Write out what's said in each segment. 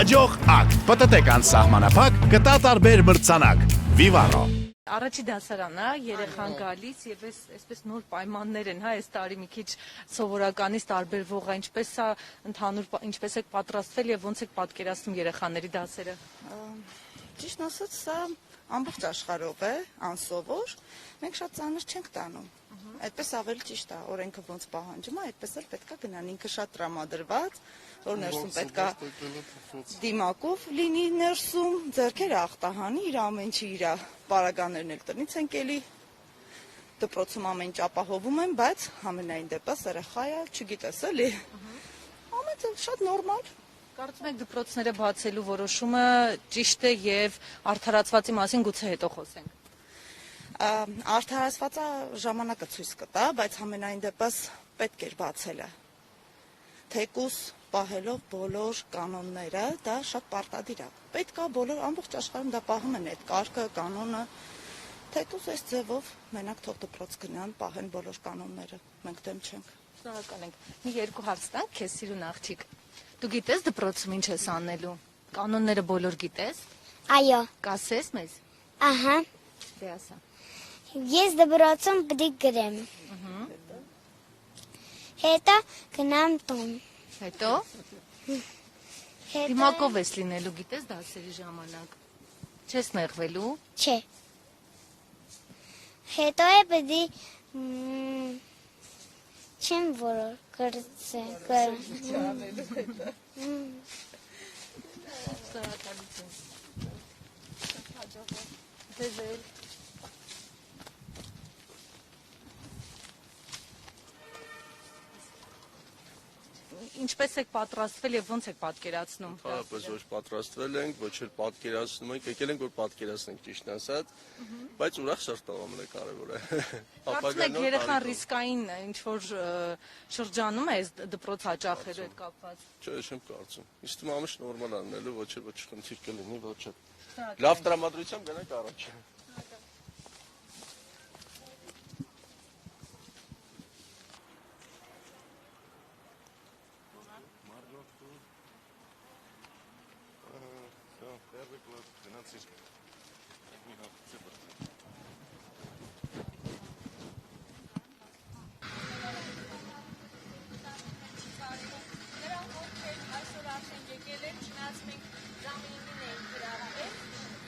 Հաջող ակտ, պտտեկան սահմանափակ, կտա տարբեր մրցանակ, Vivaro։ Առաջի դասարանն է, երեխան գալիս եւ այսպես նոր պայմաններ են, հա, այս տարի մի քիչ սովորականից տարբերվող է, ինչպես է ընդհանուր, ինչպես եք պատրաստվել եւ ոնց եք պատկերացնում երեխաների դասերը։ Ճիշտ ասած, սա ամբողջ աշխարհով է, անսովոր, մենք շատ ծանր չենք տանում։ Այդպես ավելի ճիշտ է, օրենքը ոնց պահանջում է, այդպես էլ պետքա գնան, ինքը շատ տրամադրված, որ ներսում պետքա դիմակով լինի ներսում, ձեռքերը ախտահանի, իր ամեն ինչի իր պարագաներն էլ տնից են կելի, դպրոցում ամեն ինչ ապահովում են, բայց համենայն դեպս երեխա է, չգիտես էլի, ամեն ինչ շատ նորմալ։ Կարծում եք դպրոցները բացելու որոշումը ճիշտ է եւ արդարացվածի մասին գուցե հետո խոսենք։ Արդարացվածը ժամանակը ցույց կտա, բայց համենայն դեպս պետք էր բացելը։ Թեկուս պահելով բոլոր կանոնները, դա շատ պարտադիր է։ Պետք է բոլոր ամբողջ աշխարհում դա պահում են այդ կարգը, կանոնը։ Թեկուս այս ձևով մենակ թող դպրոց գնան, պահեն բոլոր կանոնները։ Մենք դեմ չենք։ Շնորհակալ ենք։ Մի երկու հարց տանք, քեզ սիրուն աղջիկ։ Դու գիտես դպրոցում ինչ ես անելու։ Կանոնները բոլոր գիտես։ Այո, Կասես մեզ։ ահա, Դե ասա։ ես դպրոցում պիտի գրեմ։ Հետո գնամ տուն։ Հետո Հետո դիմակով ես լինելու, գիտես դասերի ժամանակ։ Չես նեղվելու։ չէ։ Հետո է պիտի չեմ որոր գրծե։ Դեզել։ Ինչպես եք պատրաստվել եւ ոնց եք պատկերացնում։ Բավականին ոչ պատրաստվել ենք, ոչ էլ պատկերացնում ենք, եկել ենք որ պատկերացնենք ճիշտ ասած, բայց ուրախ շրջանում ամենակարևորը։ Կարծում եք երեխան ռիսկային ինչ որ շրջանում է այս դպրոց հաճախելու հետ կապված։ Չէ, չեմ կարծում։ Իսկ թվում ամիշ նորմալ անելու, ոչ էլ ոչ խնդիր կլինի, ոչ էլ։ Լավ տրամադրությամբ գնանք առաջ։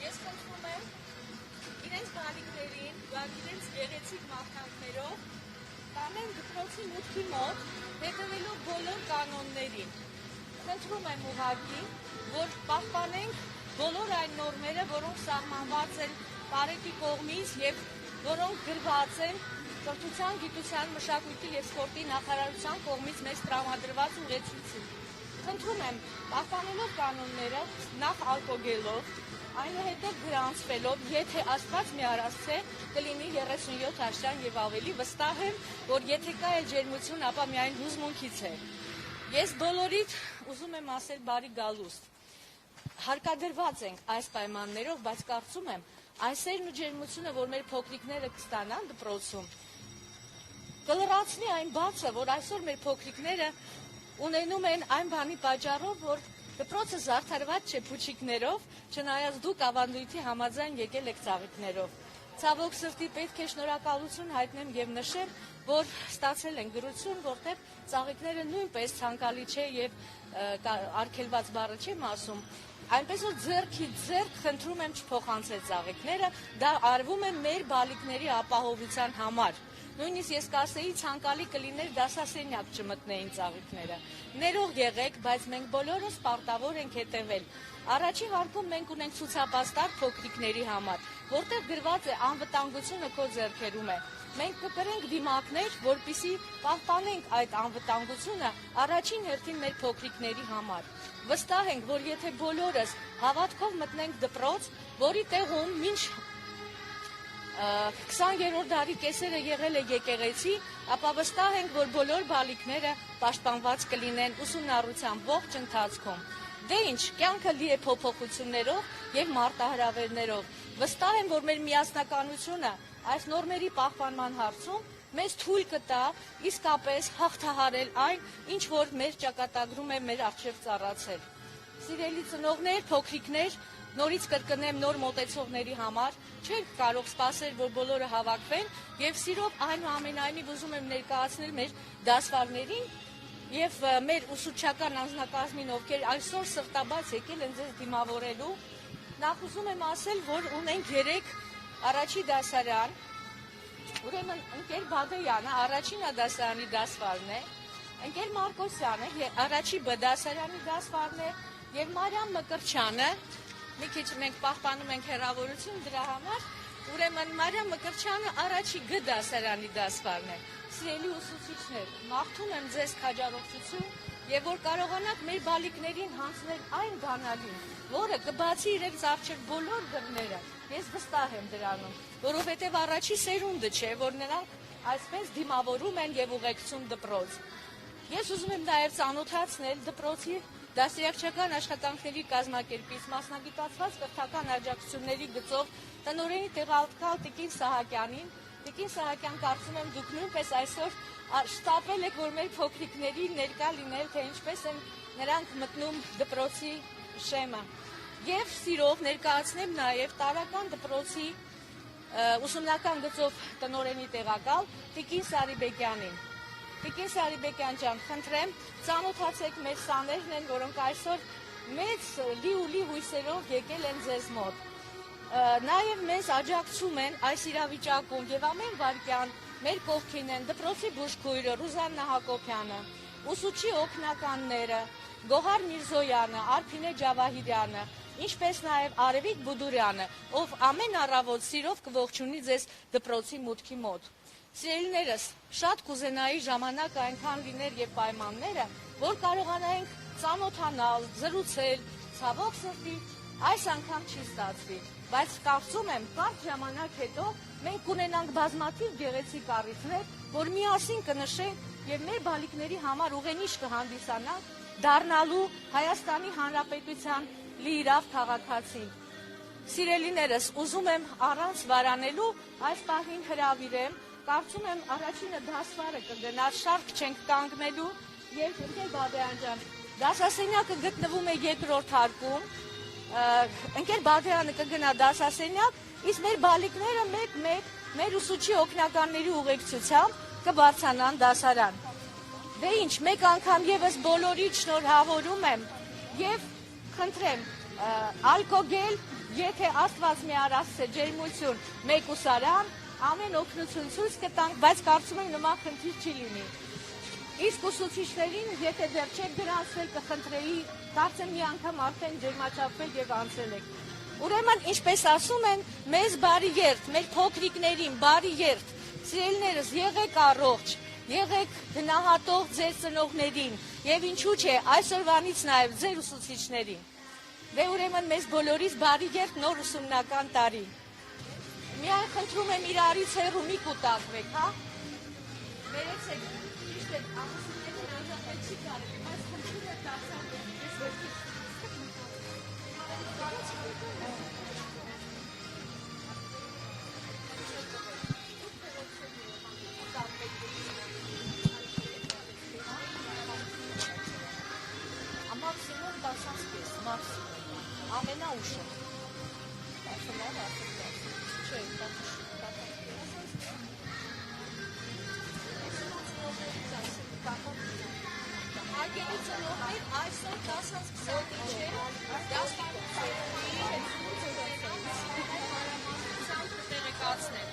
Ես խնդրում եմ իրենց բանիկներին, իրենց գեղեցիկ մաղթանքներով տանեն դպրոցի մուտքի մոտ, հետևելով բոլոր կանոններին։ Խնդրում եմ ուղղակի, որ պահպանենք բոլոր այն նորմերը, որոնք սահմանված են Պարետի կողմից եւ որոնք գրված են Կրթության, գիտության, մշակույթի եւ սպորտի նախարարության կողմից մեզ տրամադրված ուղեցույցին։ Խնդրում եմ, պահպանելով կանոնները, նախ ալկոգելով, այնուհետև գրանցվելով, եթե Աստված մի արասցե, կլինի 37 աշյան եւ ավելի, վստահ եմ, որ եթե կա էլ ջերմություն, ապա միայն հուզմունքից է։ Ես բոլորիդ ուզում եմ ասել բարի գալուստ։ Հարկադրված ենք այս պայմաններով, բայց կարծում եմ, այսերն ու ջերմությունը, որ մեր փոքրիկները կստանան դպրոցում, կլրացնի այն բացը, որ այսօր մեր փոքրիկները ունենում են այն բանի պատճառով, որ դպրոցը զարդարված չէ փուչիկներով, չնայած դուք ավանդույթի համաձայն եկել եք ծաղիկներով։ Ցավոք սրտի պետք է շնորհակալություն հայտնեմ եւ նշեմ, որ ստացել են գրություն, որտեղ ծաղիկները նույնպես ցանկալի չէ եւ արգելված բառը չեմ ասում, այնպես որ ձեռքի ձեռք խնդրում եմ չփոխանցել ծաղիկները, դա արվում է մեր բալիկների ապահովության համար։ Նույնիսկ ես կասեի ցանկալի կլիներ դասասենյակ չմտնեին ծաղիկները։ Ներող եղեք, բայց մենք բոլորս պարտավոր ենք հետևել։ Առաջին հարկում մենք ունենք ցուցապաստառ փոքրիկների համար, որտեղ գրված է անվտանգությունը քո ձեռքերում է։ Մենք կկրենք դիմակներ, որպիսի պահպանենք այդ անվտանգությունը առաջին հերթին մեր փոքրիկների համար։ Վստահ ենք, որ եթե բոլորս հավատքով մտնենք դպրոց, որի տեղում մինչ 20-րդ դարի կեսերը եղել է եկեղեցի, ապա վստահ ենք, որ բոլոր բալիկները պաշտպանված կլինեն ուսումնառության ողջ ընթացքում։ Դե ինչ, կյանքը լի է փոփոխություններով եւ մարտահրավերներով։ Վստահ եմ, որ մեր միասնականությունը այս նորմերի պահպանման հարցում մեզ թույլ կտա իսկապես հաղթահարել այն, ինչ որ մեր ճակատագրում է մեր առջև ծառացել։ Սիրելի ծնողներ, փոքրիկներ, նորից կրկնեմ նոր մոտեցողների համար, չենք կարող սպասել, որ բոլորը հավաքվեն եւ սիրով այնուամենայնիվ ուզում եմ ներկայացնել մեր դասվարներին եւ մեր ուսուցչական անձնակազմին, ովքեր այսօր սրտաբաց եկել են ձեզ դիմավորելու, նախ ուզում եմ ասել, որ ունենք 3 առաջի դասարան, ուրեմն ընկեր Բադոյանը առաջին դասարանի դասվարն է, ընկեր Մարկոսյանը առաջի B դասարանի դասվարն է եւ Մարիամ Մկրչյանը, մի քիչ մենք պահպանում ենք հեռավորություն դրա համար, ուրեմն Մարիամ Մկրչյանը առաջի G դասարանի դասվարն է։ Սիրելի ուսուցիչներ, մաղթում եմ ձեզ քաջառողջություն եւ որ կարողանաք մեր բալիկներին հանձնել այն բանալին, որը կբացի իրենց առջև բոլոր դռները։ Ես վստահ եմ դրանում, որովհետեւ առաջի սերունդը չէ, որ նրանք այսպես դիմավորում են եւ ուղեկցում դպրոց։ Ես ուզում եմ նաեւ ծանոթացնել դպրոցի դասերակցական աշխատանքների կազմակերպիչ մասնագիտացված կրթական աջակցությունների գծով տնօրենի տեղակալ Տիկին Սահակյանին։ Տիկին Սահակյան, կարծում եմ դուք նույնպես այսօր շտապել եք, որ մեր փոքրիկների ներկա լինել, թե ինչպես են նրանք մտնում դպրոցի շեմը։ Եվ սիրով ներկայացնեմ նաև տարական դպրոցի ուսումնական գծով տնօրենի տեղակալ Տիկին Սարիբեկյանին։ Տիկին Սարիբեկյան ջան, խնդրեմ, ծանոթացեք մեր սաներն են, որոնք այսօր մեծ լի հույսերով եկել են ձեզ մոտ։ Նաև մեզ աջակցում են այս իրավիճակում եւ ամեն վարքյան մեր կողքին են դպրոցի բուժքույրը Ռուզաննա Հակոբյանը, ուսուցչի օգնականները Գոհար Միրզոյանը, Արփինե Ջավահիրյանը, ինչպես նաև Արևիկ Բուդուրյանը, ով ամեն առավոտ սիրով կողջունի ձեզ դպրոցի մուտքի մոտ։ Սիրելիներս, շատ կուզենայի ժամանակ այնքան լիներ եւ պայմանները, որ կարողանայինք ծանոթանալ, զրուցել, ցավոք սրտի այս անգամ չի ստացվի, բայց կարծում եմ, կարճ ժամանակ հետո մենք կունենանք բազմաթիվ գեղեցիկ առիթներ, որ միասին կնշենք եւ մեր բալիկների համար ուղենիշ կհանդիսանանք դառնալու Հայաստանի Հանրապետության լիիրավ քաղաքացին։ Սիրելիներս, ուզում եմ առանց վարանելու այս պահին հրավիրեմ, կարծում եմ առաջինը դասվարը կգնա, շարք չենք կանգնելու եւ ընկեր Բադոյան ջան, դասասենյակը գտնվում է երկրորդ հարկում, ընկեր Բադոյանը կգնա դասասենյակ, իսկ մեր բալիկները մեկ-մեկ մեր ուսուցչի օգնականների ուղեկցությամբ կբարձրանան դասարան։ Դե ինչ, մեկ անգամ եւս բոլորի շնորհավորում եմ եւ խնդրեմ, ալկոգել, եթե Աստված մի արասցե ջերմություն, մեկուսարան, ամեն օգնություն ցույց կտանք, բայց կարծում եմ նման խնդիր չի լինի։ Իսկ ուսուցիչներին, եթե դեռ չեք գրանցվել, կխնդրեի, կարծեմ մի անգամ արդեն ջերմաչափվել եւ անցել եք։ Ուրեմն, ինչպես ասում են, մեզ բարի երթ, մեր փոքրիկներին բարի երթ։ Սիրելիներս, եղեք առողջ, եղեք գնահատող ձեր ծնողներին եւ ինչու՞ չէ, այսօրվանից նաեւ ձեր ուսուցիչներին։ Դե ուրեմն մեզ բոլորիս բարի երթ նոր ուսումնական տարի։ Միայն խնդրում եմ իրարից հեռու մի կուտակվեք, հա։ Վերեցեք, ճիշտ է, ամուսիններին անջատել չի կարելի, բայց խնդրում եք դարձան ես վերքից։ Մաքսիմում 10 պես, մաքսիմում, ամենաուշը։ Չէ, Արգելի ծնողներ այսօր 10-20 չէ, տեղեկացնեմ։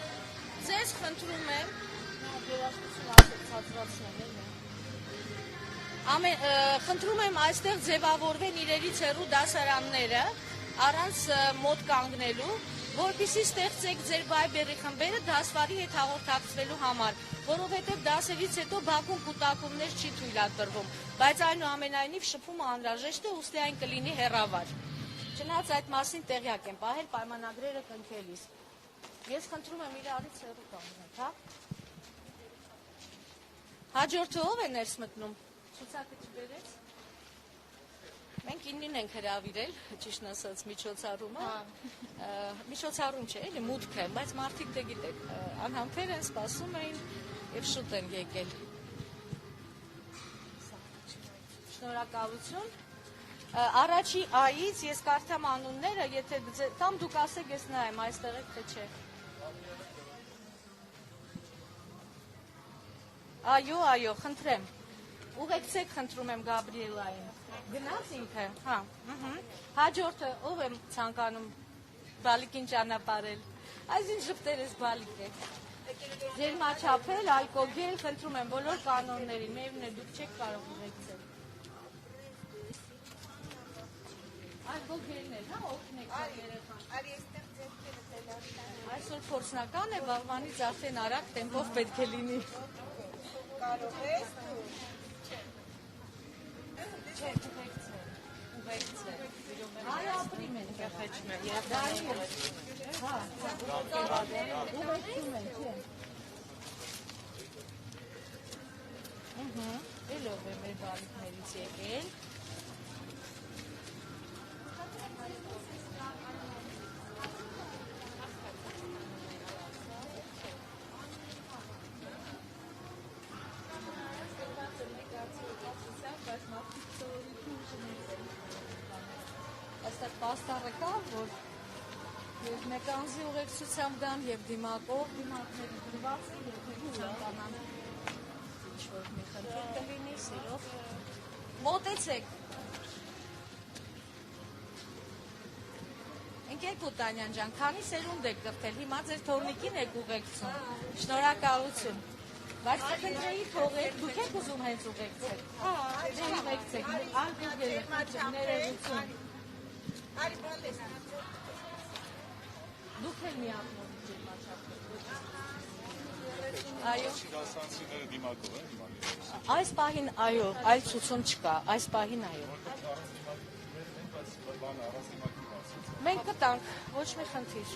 Ձեզ խնդրում եմ, խնդրում եմ այստեղ ձևավորվեն իրերից հեռու դասարանները առանց մոտ կանգնելու, որպեսզի ստեղծեք ձեր Viber-ի խմբերը դասվարի հետ հաղորդակցվելու համար, որովհետև դասերից հետո բակում կուտակումներ չի թույլատրվում, բայց այնուամենայնիվ շփումը անհրաժեշտ է, ուստի այն կլինի հեռավար։ Չնայած այդ մասին տեղյակ եմ պահել պայմանագրերը կնքելիս։ Ես խնդրում եմ իրարից հեռու կանգնեք, հա։ Հաջորդը ով է ներս մտնում։ Ցուցակը չբերեց։ Մենք 9-ին ենք հրավիրել, ճիշտ ասած, միջոցառումը։ Միջոցառում չէ, էլի մուտք է, բայց մարդիկ դե գիտեք, անհամբեր են, սպասում էին եւ շուտ են եկել։ Շնորհակալություն։ Առաջի այից ես կարդամ անունները, եթե կամ դուք ասեք ես նայեմ այստեղ եք թե չէ։ Այո, խնդրեմ։ Ուղեկցեք, խնդրում եմ Գաբրիելային։ Գնաց ինքը, հա։ Հաջորդը ով եմ ցանկանում բալիկին ճանապարհել։ Այսինքն ժպտերս բալիկ է։ Ջերմաչափել, ալկոգել, խնդրում եմ բոլոր կանոններին, միևնույն է դուք չեք կարող ուղեկցել։ Ալկոգելն էլ, հա, օգնեք երեխան։ Արի այստեղ ձեռքերը տելաշան։ Այսօր փորձնական է, վաղվանից արդեն արագ տեմպով պետք է լինի։ Կարող ես դու։ Չէ, ուղեկցել։ Այ ապրիմ են կխեչում են, երեխաների հետ։ Հա, ուղեկցում են, չէ։ Էլով է մեր բալիկներից եկել։ Այստեղ պաստառը կա, որ և մեկ անձի ուղեկցությամբ գան և դիմակով դիմակների գրված է, եթե ցանկանան ինչ-որ մի խնդիր կլինի, սիրով մոտեցեք։ Ընկեր Կուտանյան ջան, քանի սերունդ եք կրթել, հիմա ձեր թորնիկին եք ուղեկցում, շնորհակալություն։ Բայց կխնդրեի թողեք, դուք եք ուզում հենց ուղեկցել։ Դե ուղեկցեք, ալկոգել, ներողություն։ Դուք էլ միակնորդ ջերմաչափ։ Այո։ Շիրասանցիները դիմակով են դիմակով։ Այս պահին այո, այլ ցուցում չկա, այս պահին այո։ Մենք կտանք, ոչ մի խնդիր։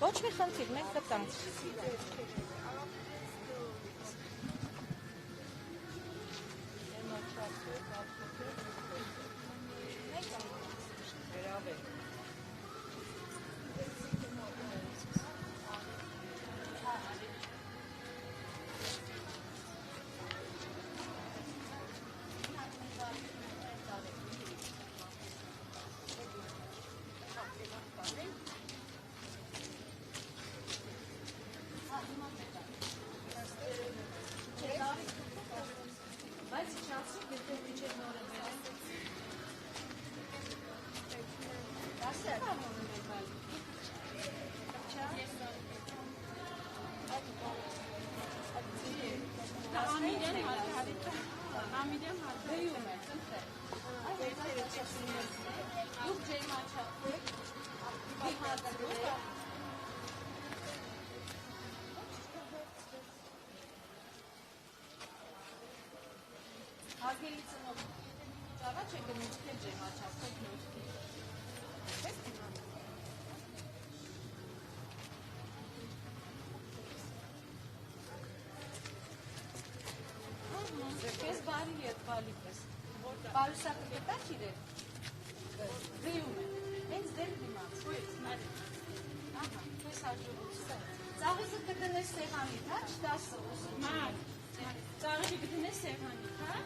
Ոչ մի խնդիր, մենք կտանք։ Բայց իջացրեք, եթե միջև նորը վերեք։ Դասեր ամոնում եք բալիկ։ Ամիրյան հատվեյում է, ծնտե։ Դուք ջերմաչափեք, դիմադրեք։ Հարգելի ծնող, առաջ է գնում թե ջերմաչափեք նոթքի։ Պես դիմանում։ Քեզ բարի ետ բալիկ ես։ Պարուսակը գետաք իրեր։ Դիում է։ Հենց դեր դիմաց։ Ահա, քեզ հաջողություն։ Ծաղիկը կտնես սեղանի, հա, չտասը ուսում։ Մար, ծաղիկը կտնես սեղանի, հա։